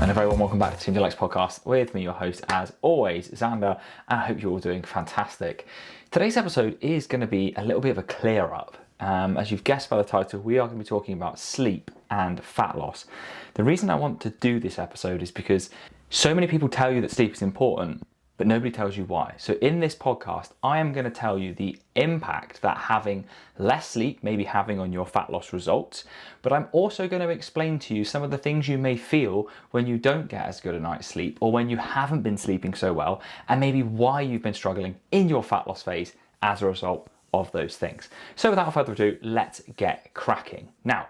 And a very warm welcome back to the JLX podcast with me, your host, as always, Xander, and I hope you're all doing fantastic. Today's episode is going to be a little bit of a clear up. As you've guessed by the title, we are going to be talking about sleep and fat loss. The reason I want to do this episode is because so many people tell you that sleep is important, but nobody tells you why. So in this podcast, I am going to tell you the impact that having less sleep may be having on your fat loss results, but I'm also going to explain to you some of the things you may feel when you don't get as good a night's sleep or when you haven't been sleeping so well, and maybe why you've been struggling in your fat loss phase as a result of those things. So without further ado, let's get cracking. Now,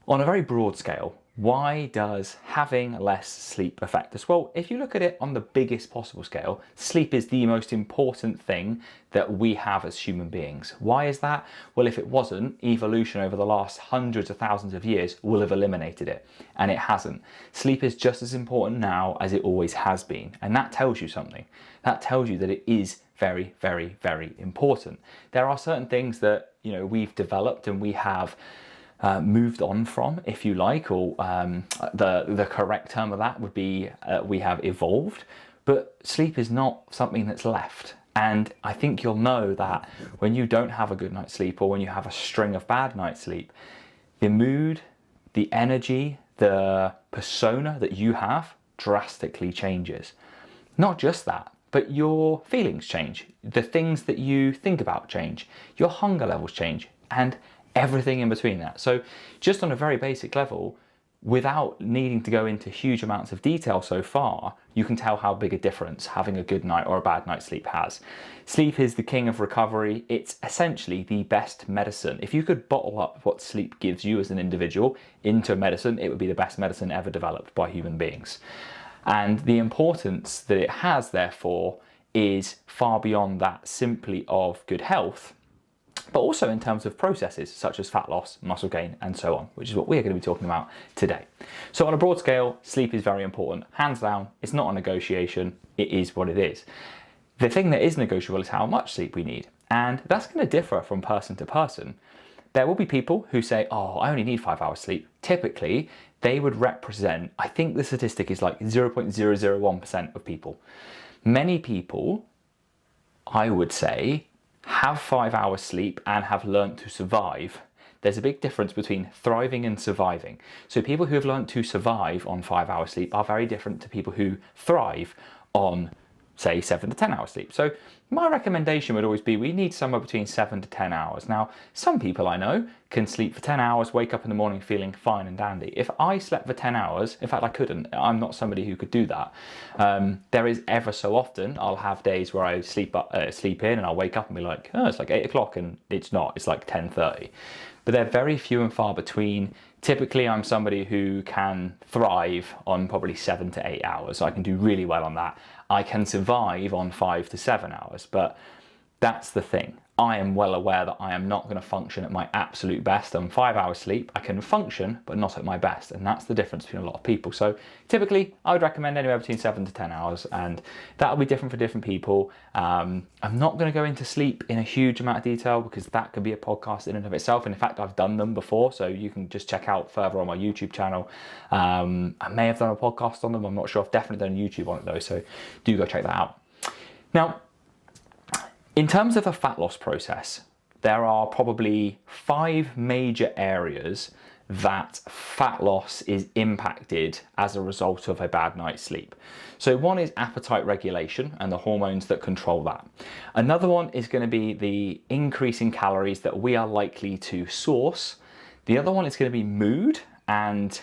on a very broad scale, why does having less sleep affect us? Well, if you look at it on the biggest possible scale, sleep is the most important thing that we have as human beings. Why is that? Well, if it wasn't, evolution over the last hundreds of thousands of years will have eliminated it, and it hasn't. Sleep is just as important now as it always has been, and that tells you something. That tells you that it is very, very, very important. There are certain things that, we've developed and we have moved on from, if you like, or the correct term of that would be we have evolved, but sleep is not something that's left. And I think you'll know that when you don't have a good night's sleep or when you have a string of bad night's sleep, the mood, the energy, the persona that you have drastically changes. Not just that, but your feelings change. The things that you think about change. Your hunger levels change, and everything in between that. So just on a very basic level, without needing to go into huge amounts of detail so far, you can tell how big a difference having a good night or a bad night's sleep has. Sleep is the king of recovery. It's essentially the best medicine. If you could bottle up what sleep gives you as an individual into a medicine, it would be the best medicine ever developed by human beings. And the importance that it has, therefore, is far beyond that simply of good health, but also in terms of processes such as fat loss, muscle gain, and so on, which is what we're going to be talking about today. So on a broad scale, sleep is very important. Hands down, it's not a negotiation, it is what it is. The thing that is negotiable is how much sleep we need, and that's going to differ from person to person. There will be people who say, oh, I only need 5 hours sleep. Typically, they would represent, I think the statistic is like 0.001% of people. Many people, I would say, have 5 hours sleep and have learnt to survive. There's a big difference between thriving and surviving. So people who have learnt to survive on 5 hours sleep are very different to people who thrive on, say, 7 to 10 hours sleep. So my recommendation would always be we need somewhere between 7 to 10 hours. Now, some people I know can sleep for 10 hours, wake up in the morning feeling fine and dandy. If I slept for 10 hours, in fact I couldn't, I'm not somebody who could do that. There is ever so often, I'll have days where I sleep in and I'll wake up and be like, oh, it's like 8 o'clock, and it's not, it's like 10:30. But they're very few and far between. Typically, I'm somebody who can thrive on probably 7 to 8 hours. So I can do really well on that. I can survive on 5 to 7 hours, but that's the thing. I am well aware that I am not going to function at my absolute best on 5 hours sleep. I can function, but not at my best. And that's the difference between a lot of people. So typically, I would recommend anywhere between 7 to 10 hours, and that'll be different for different people. I'm not going to go into sleep in a huge amount of detail because that could be a podcast in and of itself. And in fact, I've done them before, so you can just check out further on my YouTube channel. I may have done a podcast on them. I'm not sure. I've definitely done YouTube on it though, so do go check that out. Now, in terms of a fat loss process, there are probably 5 major areas that fat loss is impacted as a result of a bad night's sleep. So one is appetite regulation and the hormones that control that. Another one is going to be the increase in calories that we are likely to source. The other one is going to be mood, and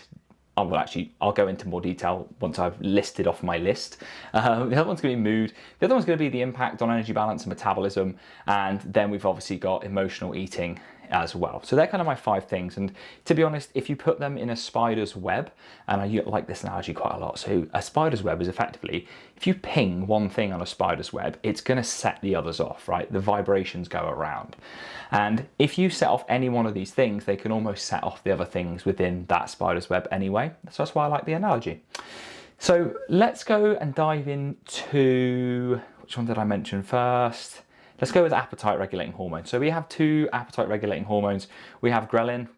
I'll go into more detail once I've listed off my list. The other one's going to be mood. The other one's going to be the impact on energy balance and metabolism. And then we've obviously got emotional eating as well. So they're kind of my 5 things. And to be honest, if you put them in a spider's web, and I like this analogy quite a lot. So a spider's web is effectively, if you ping one thing on a spider's web, it's going to set the others off, right? The vibrations go around. And if you set off any one of these things, they can almost set off the other things within that spider's web anyway. So that's why I like the analogy. So let's go and dive into, which one did I mention first? Let's go with appetite regulating hormones. So we have 2 appetite regulating hormones. We have ghrelin,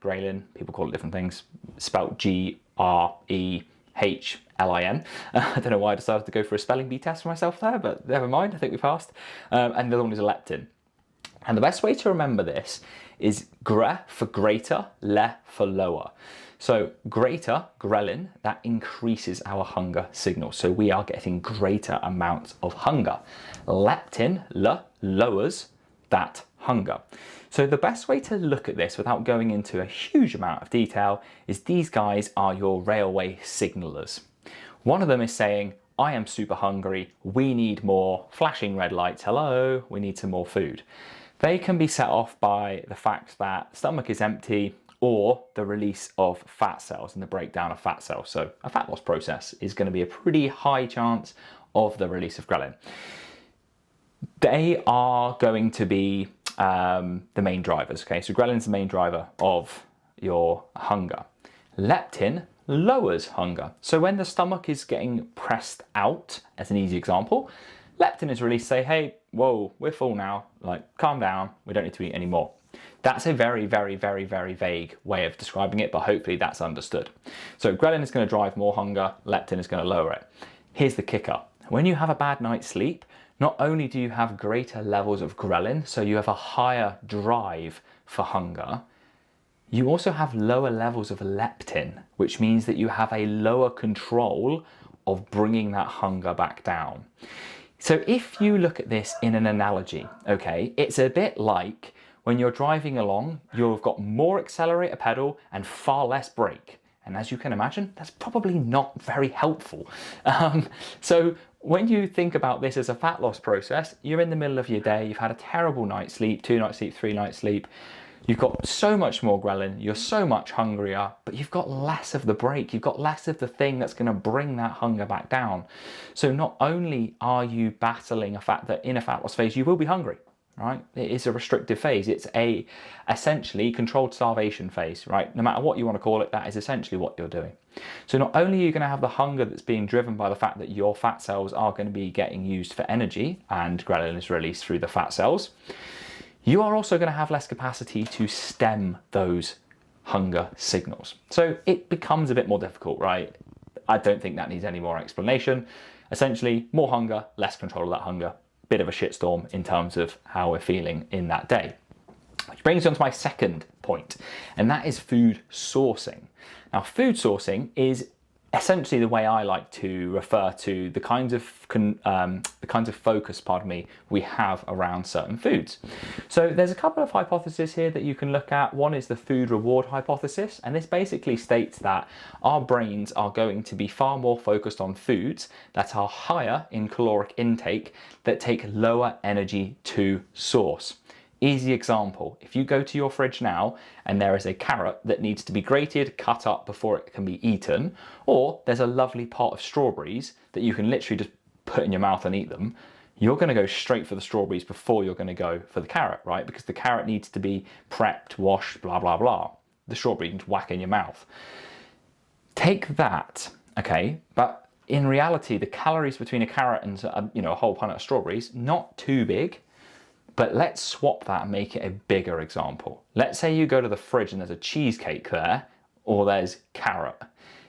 people call it different things, spelt G-R-E-L-I-N. HLIN. I don't know why I decided to go for a spelling bee test for myself there, but never mind, I think we passed. And the other one is leptin. And the best way to remember this is GRE for greater, LE for lower. So greater, ghrelin, that increases our hunger signal. So we are getting greater amounts of hunger. Leptin, L, lowers that hunger. So the best way to look at this without going into a huge amount of detail is these guys are your railway signalers. One of them is saying, I am super hungry, we need more, flashing red lights, hello, we need some more food. They can be set off by the fact that stomach is empty or the release of fat cells and the breakdown of fat cells. So a fat loss process is going to be a pretty high chance of the release of ghrelin. They are going to be the main drivers, okay? So ghrelin is the main driver of your hunger. Leptin lowers hunger. So when the stomach is getting pressed out, as an easy example, leptin is released, say, hey, whoa, we're full now, like, calm down, we don't need to eat anymore. That's a very, very, very, very vague way of describing it, but hopefully that's understood. So ghrelin is going to drive more hunger, leptin is going to lower it. Here's the kicker. When you have a bad night's sleep, not only do you have greater levels of ghrelin, so you have a higher drive for hunger, you also have lower levels of leptin, which means that you have a lower control of bringing that hunger back down. So if you look at this in an analogy, okay, it's a bit like when you're driving along, you've got more accelerator pedal and far less brake. And as you can imagine, that's probably not very helpful. So when you think about this as a fat loss process, you're in the middle of your day, you've had a terrible night's sleep, 2 nights sleep, 3 nights sleep, you've got so much more ghrelin, you're so much hungrier, but you've got less of the brake, you've got less of the thing that's going to bring that hunger back down. So not only are you battling a fact that in a fat loss phase, you will be hungry, right? It is a restrictive phase. It's a essentially controlled starvation phase, right? No matter what you want to call it, that is essentially what you're doing. So not only are you going to have the hunger that's being driven by the fact that your fat cells are going to be getting used for energy and ghrelin is released through the fat cells, you are also going to have less capacity to stem those hunger signals. So it becomes a bit more difficult, right? I don't think that needs any more explanation. Essentially, more hunger, less control of that hunger. Bit of a shitstorm in terms of how we're feeling in that day. Which brings me on to my second point, and that is food sourcing. Now, food sourcing is essentially the way I like to refer to the kinds of focus, we have around certain foods. So there's a couple of hypotheses here that you can look at. One is the food reward hypothesis, and this basically states that our brains are going to be far more focused on foods that are higher in caloric intake, that take lower energy to source. Easy example, if you go to your fridge now and there is a carrot that needs to be grated, cut up before it can be eaten, or there's a lovely pot of strawberries that you can literally just put in your mouth and eat them, you're going to go straight for the strawberries before you're going to go for the carrot, right? Because the carrot needs to be prepped, washed, blah, blah, blah. The strawberry you can just whack in your mouth. Take that, okay, but in reality, the calories between a carrot and a whole pint of strawberries, not too big. But let's swap that and make it a bigger example. Let's say you go to the fridge and there's a cheesecake there, or there's carrot.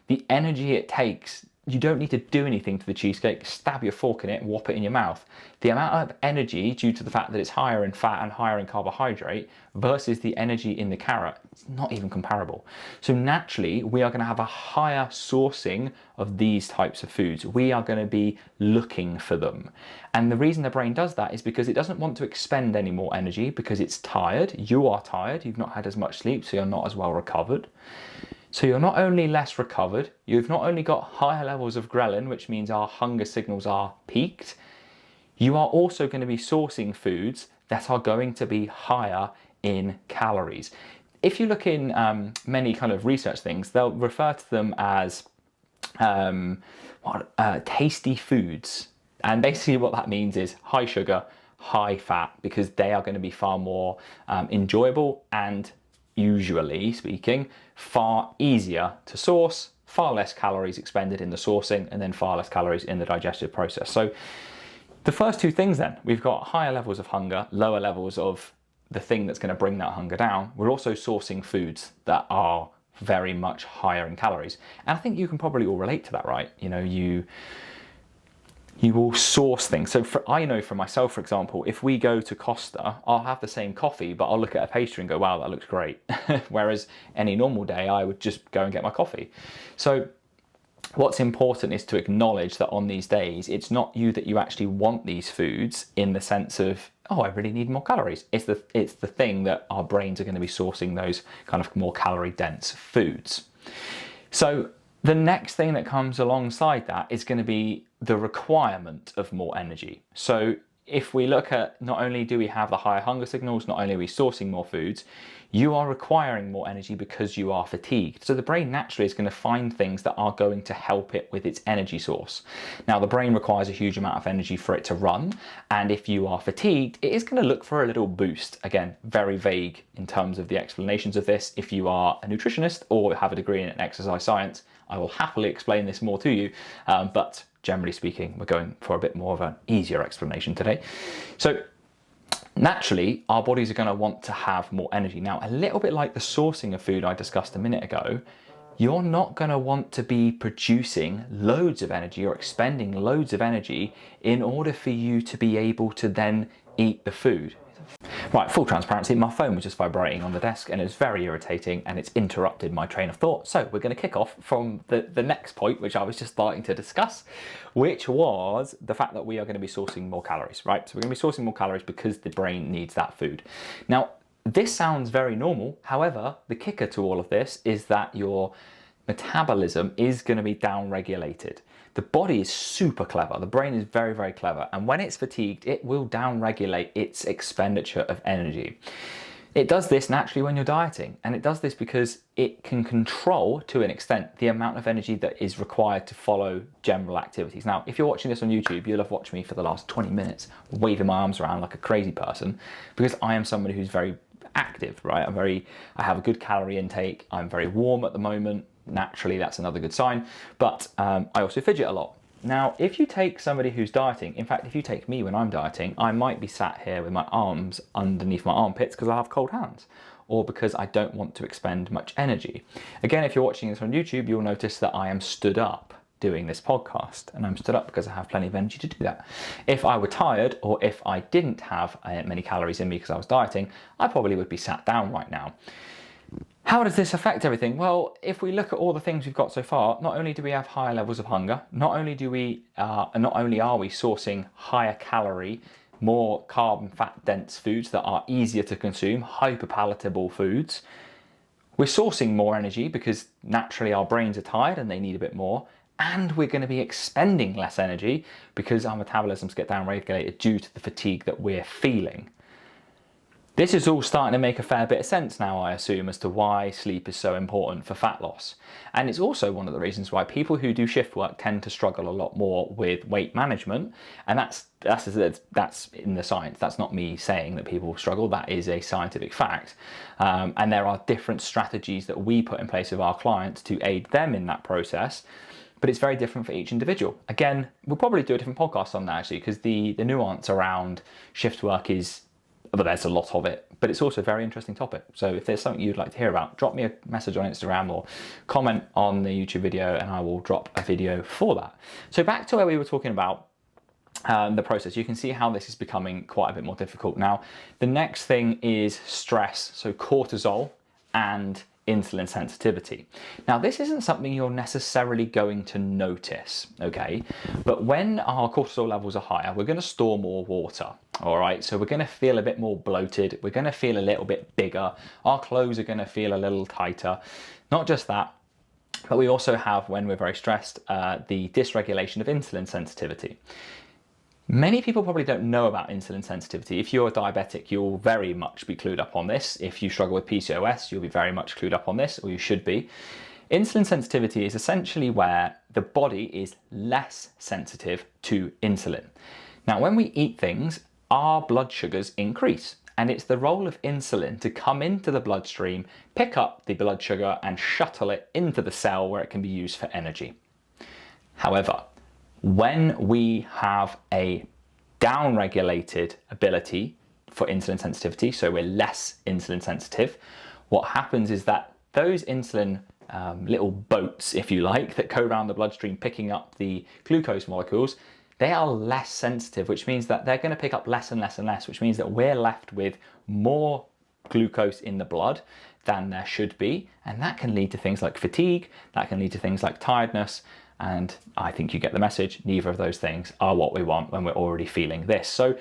The energy it takes, you don't need to do anything to the cheesecake, stab your fork in it and whop it in your mouth. The amount of energy, due to the fact that it's higher in fat and higher in carbohydrate, versus the energy in the carrot, it's not even comparable. So naturally, we are going to have a higher sourcing of these types of foods. We are going to be looking for them. And the reason the brain does that is because it doesn't want to expend any more energy because it's tired. You are tired. You've not had as much sleep, so you're not as well recovered. So you're not only less recovered, you've not only got higher levels of ghrelin, which means our hunger signals are peaked, you are also going to be sourcing foods that are going to be higher in calories. If you look in many kind of research things, they'll refer to them as tasty foods. And basically what that means is high sugar, high fat, because they are going to be far more enjoyable and, usually speaking, far easier to source, far less calories expended in the sourcing, and then far less calories in the digestive process. So the first two things then, we've got higher levels of hunger, lower levels of the thing that's going to bring that hunger down. We're also sourcing foods that are very much higher in calories. And I think you can probably all relate to that, right? You know, you will source things. So I know for myself, for example, if we go to Costa, I'll have the same coffee, but I'll look at a pastry and go, wow, that looks great. Whereas any normal day, I would just go and get my coffee. So what's important is to acknowledge that on these days, it's not you that you actually want these foods in the sense of, oh, I really need more calories. It's the thing that our brains are going to be sourcing those kind of more calorie dense foods. So the next thing that comes alongside that is going to be the requirement of more energy. So if we look at, not only do we have the higher hunger signals, not only are we sourcing more foods, you are requiring more energy because you are fatigued. So the brain naturally is going to find things that are going to help it with its energy source. Now, the brain requires a huge amount of energy for it to run, and if you are fatigued, it is going to look for a little boost. Again, very vague in terms of the explanations of this. If you are a nutritionist or have a degree in exercise science, I will happily explain this more to you, but generally speaking, we're going for a bit more of an easier explanation today. So naturally, our bodies are going to want to have more energy. Now, a little bit like the sourcing of food I discussed a minute ago, you're not going to want to be producing loads of energy or expending loads of energy in order for you to be able to then eat the food. Right, full transparency, my phone was just vibrating on the desk and it's very irritating and it's interrupted my train of thought. So we're going to kick off from the next point, which I was just starting to discuss, which was the fact that we are going to be sourcing more calories, right? So we're going to be sourcing more calories because the brain needs that food. Now, this sounds very normal. However, the kicker to all of this is that your metabolism is going to be down-regulated. The body is super clever. The brain is very, very clever. And when it's fatigued, it will down-regulate its expenditure of energy. It does this naturally when you're dieting. And it does this because it can control, to an extent, the amount of energy that is required to follow general activities. Now, if you're watching this on YouTube, you'll have watched me for the last 20 minutes waving my arms around like a crazy person because I am somebody who's very active, right? I have a good calorie intake. I'm very warm at the moment. Naturally, that's another good sign, but I also fidget a lot. Now, if you take somebody who's dieting, in fact, if you take me when I'm dieting, I might be sat here with my arms underneath my armpits because I have cold hands, or because I don't want to expend much energy. Again, if you're watching this on YouTube, you'll notice that I am stood up doing this podcast, and I'm stood up because I have plenty of energy to do that. If I were tired, or if I didn't have many calories in me because I was dieting, I probably would be sat down right now. How does this affect everything? Well, if we look at all the things we've got so far, not only do we have higher levels of hunger, not only are we sourcing higher calorie, more carb and fat dense foods that are easier to consume, hyper palatable foods, we're sourcing more energy because naturally our brains are tired and they need a bit more, and we're going to be expending less energy because our metabolisms get down-regulated due to the fatigue that we're feeling. This is all starting to make a fair bit of sense now, I assume, as to why sleep is so important for fat loss. And it's also one of the reasons why people who do shift work tend to struggle a lot more with weight management. And that's in the science. That's not me saying that people struggle. That is a scientific fact. And there are different strategies that we put in place with our clients to aid them in that process. But it's very different for each individual. Again, we'll probably do a different podcast on that actually, because the nuance around shift work is, but there's a lot of it, but it's also a very interesting topic. So if there's something you'd like to hear about, drop me a message on Instagram or comment on the YouTube video and I will drop a video for that. So back to where we were talking about the process, you can see how this is becoming quite a bit more difficult. Now, the next thing is stress, so cortisol and insulin sensitivity. Now, this isn't something you're necessarily going to notice, okay? But when our cortisol levels are higher, we're going to store more water, all right? So we're going to feel a bit more bloated. We're going to feel a little bit bigger. Our clothes are going to feel a little tighter. Not just that, but we also have, when we're very stressed, the dysregulation of insulin sensitivity. Many people probably don't know about insulin sensitivity. If you're a diabetic, you'll very much be clued up on this. If you struggle with PCOS, you'll be very much clued up on this, or you should be. Insulin sensitivity is essentially where the body is less sensitive to insulin. Now, when we eat things, our blood sugars increase, and it's the role of insulin to come into the bloodstream, pick up the blood sugar, and shuttle it into the cell where it can be used for energy. However, when we have a down-regulated ability for insulin sensitivity, so we're less insulin sensitive, what happens is that those insulin little boats, if you like, that go around the bloodstream picking up the glucose molecules, they are less sensitive, which means that they're going to pick up less and less and less, which means that we're left with more glucose in the blood than there should be. And that can lead to things like fatigue, that can lead to things like tiredness. And I think you get the message. Neither of those things are what we want when we're already feeling this. So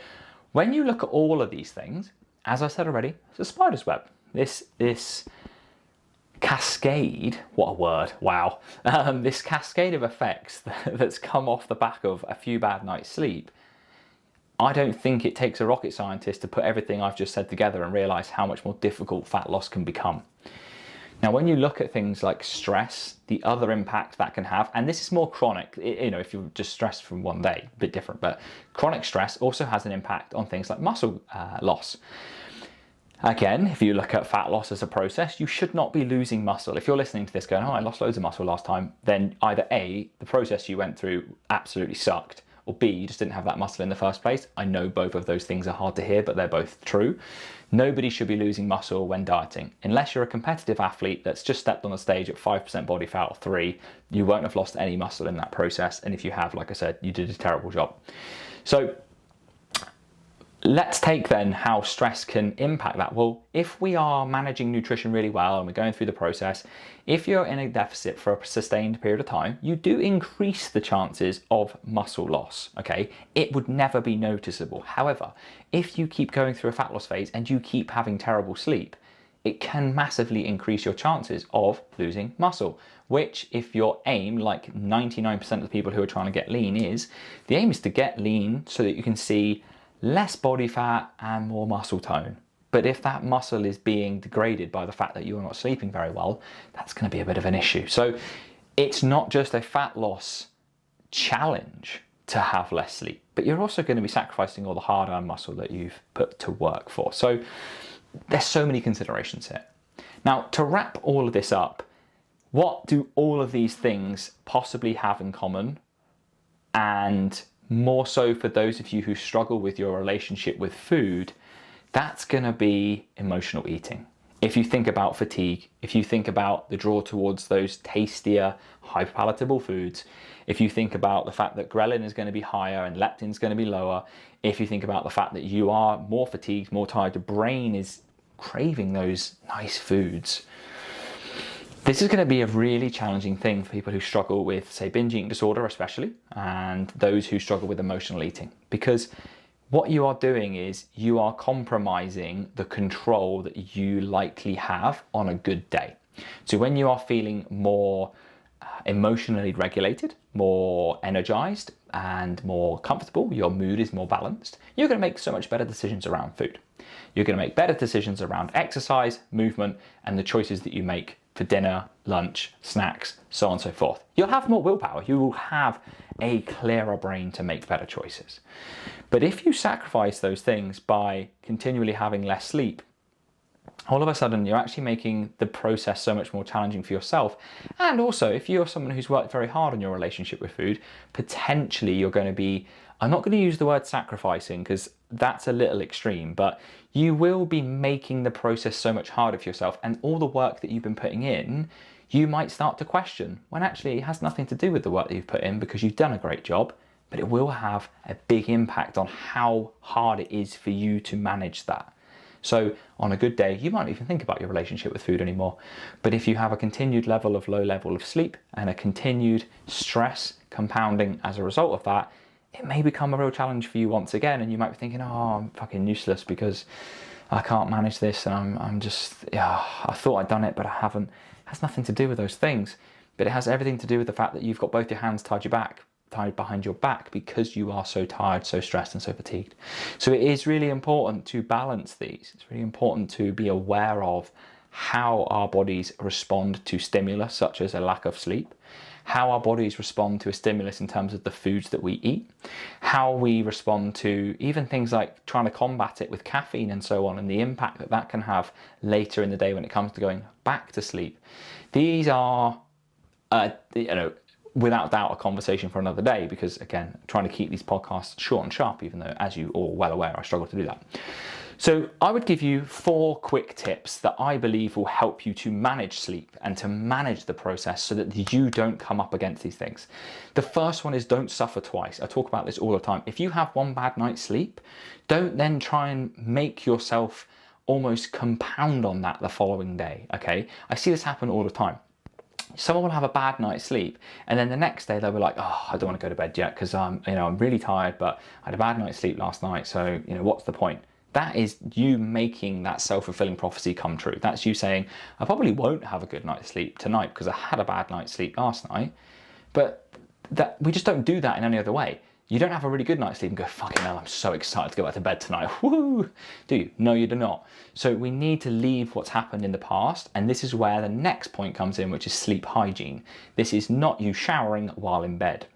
when you look at all of these things, as I said already, it's a spider's web. This cascade, what a word, wow. This cascade of effects that's come off the back of a few bad nights sleep, I don't think it takes a rocket scientist to put everything I've just said together and realize how much more difficult fat loss can become. Now, when you look at things like stress, the other impact that can have, and this is more chronic, if you're just stressed from one day, a bit different, but chronic stress also has an impact on things like muscle loss. Again, if you look at fat loss as a process, you should not be losing muscle. If you're listening to this going, oh, I lost loads of muscle last time, then either A, the process you went through absolutely sucked, or B, you just didn't have that muscle in the first place. I know both of those things are hard to hear, but they're both true. Nobody should be losing muscle when dieting. Unless you're a competitive athlete that's just stepped on the stage at 5% body fat or 3%, you won't have lost any muscle in that process. And if you have, like I said, you did a terrible job. So let's take then how stress can impact that. Well, if we are managing nutrition really well and we're going through the process, if you're in a deficit for a sustained period of time, you do increase the chances of muscle loss, okay? It would never be noticeable. However, if you keep going through a fat loss phase and you keep having terrible sleep, it can massively increase your chances of losing muscle, which if your aim, like 99% of the people who are trying to get lean is, the aim is to get lean so that you can see less body fat and more muscle tone. But if that muscle is being degraded by the fact that you're not sleeping very well, that's going to be a bit of an issue. So it's not just a fat loss challenge to have less sleep, but you're also going to be sacrificing all the hard-earned muscle that you've put to work for. So there's so many considerations here. Now, to wrap all of this up, what do all of these things possibly have in common? And more so for those of you who struggle with your relationship with food, that's going to be emotional eating. If you think about fatigue, if you think about the draw towards those tastier, hyperpalatable foods, if you think about the fact that ghrelin is going to be higher and leptin is going to be lower, if you think about the fact that you are more fatigued, more tired, the brain is craving those nice foods, this is going to be a really challenging thing for people who struggle with, say, binge eating disorder especially, and those who struggle with emotional eating. Because what you are doing is you are compromising the control that you likely have on a good day. So when you are feeling more emotionally regulated, more energized, and more comfortable, your mood is more balanced, you're going to make so much better decisions around food. You're going to make better decisions around exercise, movement, and the choices that you make for dinner, lunch, snacks, so on and so forth. You'll have more willpower. You will have a clearer brain to make better choices. But if you sacrifice those things by continually having less sleep, all of a sudden you're actually making the process so much more challenging for yourself. And also, if you're someone who's worked very hard on your relationship with food, potentially you're going to be, I'm not going to use the word sacrificing because that's a little extreme, but you will be making the process so much harder for yourself, and all the work that you've been putting in, you might start to question, when actually it has nothing to do with the work that you've put in because you've done a great job, but it will have a big impact on how hard it is for you to manage that. So on a good day, you might not even think about your relationship with food anymore. But if you have a continued level of low level of sleep and a continued stress compounding as a result of that, it may become a real challenge for you once again. And you might be thinking, oh, I'm fucking useless because I can't manage this. And I'm just, I thought I'd done it, but I haven't. It has nothing to do with those things. But it has everything to do with the fact that you've got both your hands tied behind your back because you are so tired, so stressed and so fatigued. So it is really important to balance these. It's really important to be aware of how our bodies respond to stimulus such as a lack of sleep, how our bodies respond to a stimulus in terms of the foods that we eat, how we respond to even things like trying to combat it with caffeine and so on, and the impact that that can have later in the day when it comes to going back to sleep. These are without doubt a conversation for another day, because again, I'm trying to keep these podcasts short and sharp, even though, as you all well aware, I struggle to do that. So I would give you 4 quick tips that I believe will help you to manage sleep and to manage the process so that you don't come up against these things. The first one is don't suffer twice. I talk about this all the time. If you have one bad night's sleep, don't then try and make yourself almost compound on that the following day, okay? I see this happen all the time. Someone will have a bad night's sleep, and then the next day they'll be like, oh, I don't want to go to bed yet because I'm really tired, but I had a bad night's sleep last night, so what's the point? That is you making that self-fulfilling prophecy come true. That's you saying, I probably won't have a good night's sleep tonight because I had a bad night's sleep last night. But that we just don't do that in any other way. You don't have a really good night's sleep and go, fucking hell, I'm so excited to go back to bed tonight. Woo! Do you? No, you do not. So we need to leave what's happened in the past. And this is where the next point comes in, which is sleep hygiene. This is not you showering while in bed.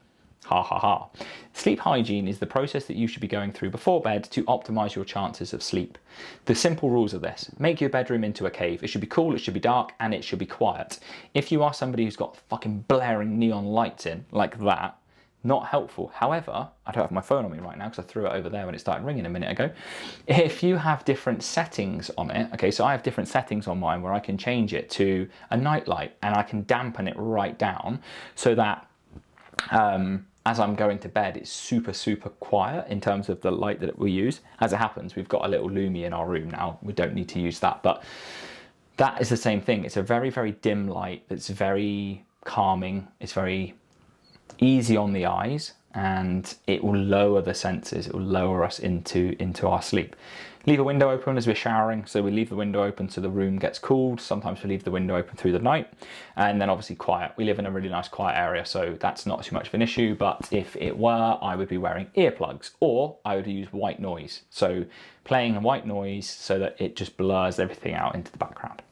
Ha ha ha. Sleep hygiene is the process that you should be going through before bed to optimize your chances of sleep. The simple rules are this: make your bedroom into a cave. It should be cool, it should be dark, and it should be quiet. If you are somebody who's got fucking blaring neon lights in, like that, not helpful. However, I don't have my phone on me right now because I threw it over there when it started ringing a minute ago. If you have different settings on it, okay, so I have different settings on mine where I can change it to a night light and I can dampen it right down so that as I'm going to bed, it's super, super quiet in terms of the light that we use. As it happens, we've got a little Lumie in our room now. We don't need to use that, but that is the same thing. It's a very, very dim light that's very calming. It's very easy on the eyes, and it will lower the senses. It will lower us into our sleep. Leave a window open as we're showering, so we leave the window open so the room gets cooled. Sometimes we leave the window open through the night, and then obviously quiet. We live in a really nice quiet area, so that's not too much of an issue, but if it were, I would be wearing earplugs, or I would use white noise. So playing a white noise so that it just blurs everything out into the background.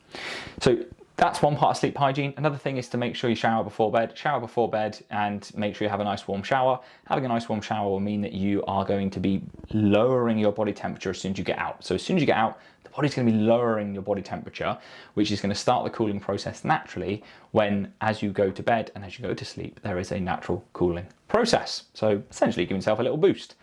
So that's one part of sleep hygiene. Another thing is to make sure you shower before bed. Shower before bed and make sure you have a nice warm shower. Having a nice warm shower will mean that you are going to be lowering your body temperature as soon as you get out. So as soon as you get out, the body's going to be lowering your body temperature, which is going to start the cooling process naturally when, as you go to bed and as you go to sleep, there is a natural cooling process. So essentially giving yourself a little boost.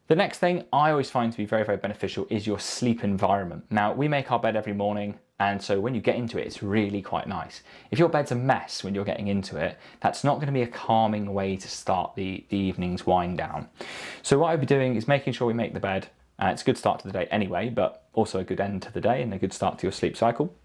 The next thing I always find to be very, very beneficial is your sleep environment. Now, we make our bed every morning, and so when you get into it, it's really quite nice. If your bed's a mess when you're getting into it, that's not going to be a calming way to start the evening's wind down. So what I'd be doing is making sure we make the bed. It's a good start to the day anyway, but also a good end to the day and a good start to your sleep cycle.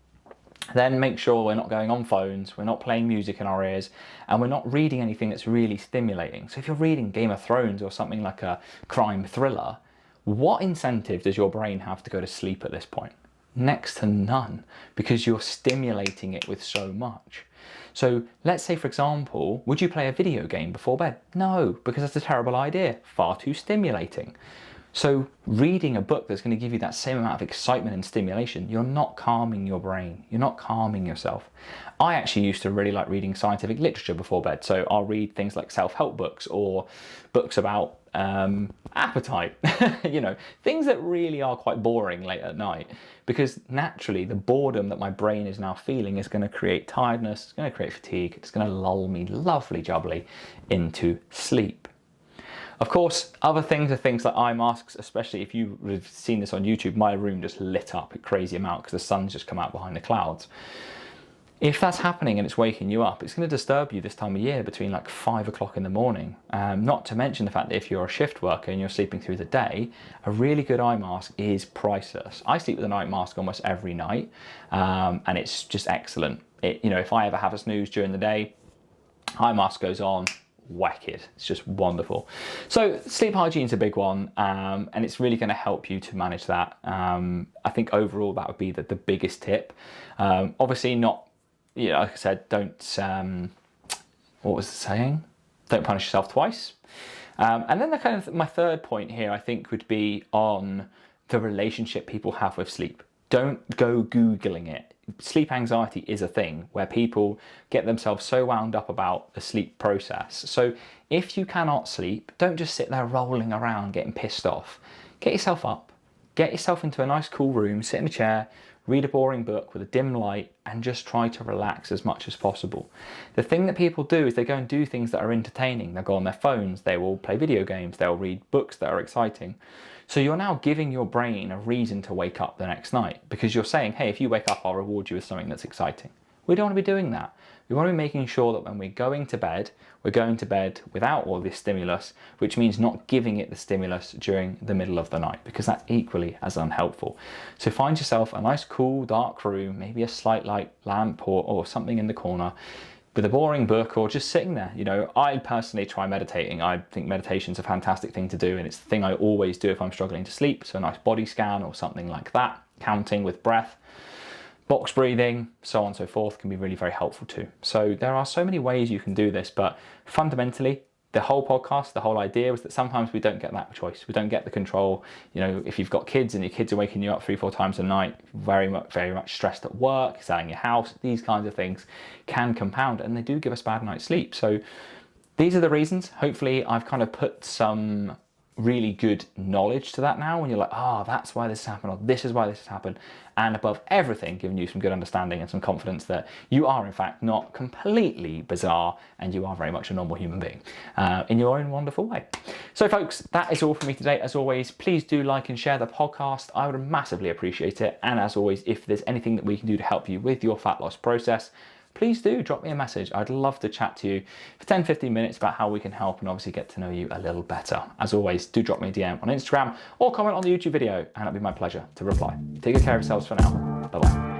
Then make sure we're not going on phones, we're not playing music in our ears, and we're not reading anything that's really stimulating. So if you're reading Game of Thrones or something like a crime thriller, what incentive does your brain have to go to sleep at this point? Next to none, because you're stimulating it with so much. So let's say, for example, would you play a video game before bed? No, because that's a terrible idea, far too stimulating. So reading a book that's going to give you that same amount of excitement and stimulation, you're not calming your brain. You're not calming yourself. I actually used to really like reading scientific literature before bed. So I'll read things like self-help books or books about appetite, things that really are quite boring late at night, because naturally the boredom that my brain is now feeling is going to create tiredness, it's going to create fatigue, it's going to lull me lovely jubbly into sleep. Of course, other things are things like eye masks, especially if you've seen this on YouTube. My room just lit up a crazy amount because the sun's just come out behind the clouds. If that's happening and it's waking you up, it's going to disturb you this time of year between like 5 o'clock in the morning. Not to mention the fact that if you're a shift worker and you're sleeping through the day, a really good eye mask is priceless. I sleep with a night mask almost every night, and it's just excellent. If I ever have a snooze during the day, eye mask goes on, whack it. It's just wonderful. So sleep hygiene is a big one, and it's really going to help you to manage that. I think overall that would be the biggest tip. Obviously not, like I said, don't, what was the saying? Don't punish yourself twice. And then my third point here, I think, would be on the relationship people have with sleep. Don't go Googling it. Sleep anxiety is a thing where people get themselves so wound up about the sleep process. So if you cannot sleep, don't just sit there rolling around getting pissed off. Get yourself up, get yourself into a nice cool room, sit in a chair, read a boring book with a dim light, and just try to relax as much as possible. The thing that people do is they go and do things that are entertaining. They'll go on their phones, they will play video games, they'll read books that are exciting. So you're now giving your brain a reason to wake up the next night, because you're saying, hey, if you wake up, I'll reward you with something that's exciting. We don't want to be doing that. We want to be making sure that when we're going to bed without all this stimulus, which means not giving it the stimulus during the middle of the night, because that's equally as unhelpful. So find yourself a nice, cool, dark room, maybe a slight light lamp or something in the corner, with a boring book, or just sitting there. You know, I personally try meditating. I think meditation's a fantastic thing to do, and it's the thing I always do if I'm struggling to sleep. So a nice body scan or something like that, counting with breath. Box breathing, so on and so forth, can be really very helpful too. So there are so many ways you can do this, but fundamentally, the whole podcast, the whole idea was that sometimes we don't get that choice. We don't get the control. You know, if you've got kids and your kids are waking you up 3-4 times a night, very much stressed at work, selling your house, these kinds of things can compound, and they do give us bad night's sleep. So these are the reasons. Hopefully I've kind of put some really good knowledge to that now, when you're like, that's why this has happened, or this is why this has happened, and above everything, giving you some good understanding and some confidence that you are in fact not completely bizarre, and you are very much a normal human being in your own wonderful way. So folks, that is all from me today. As always, please do like and share the podcast. I would massively appreciate it. And as always, if there's anything that we can do to help you with your fat loss process, please do drop me a message. I'd love to chat to you for 10-15 minutes about how we can help and obviously get to know you a little better. As always, do drop me a DM on Instagram or comment on the YouTube video, and it'll be my pleasure to reply. Take good care of yourselves for now. Bye-bye.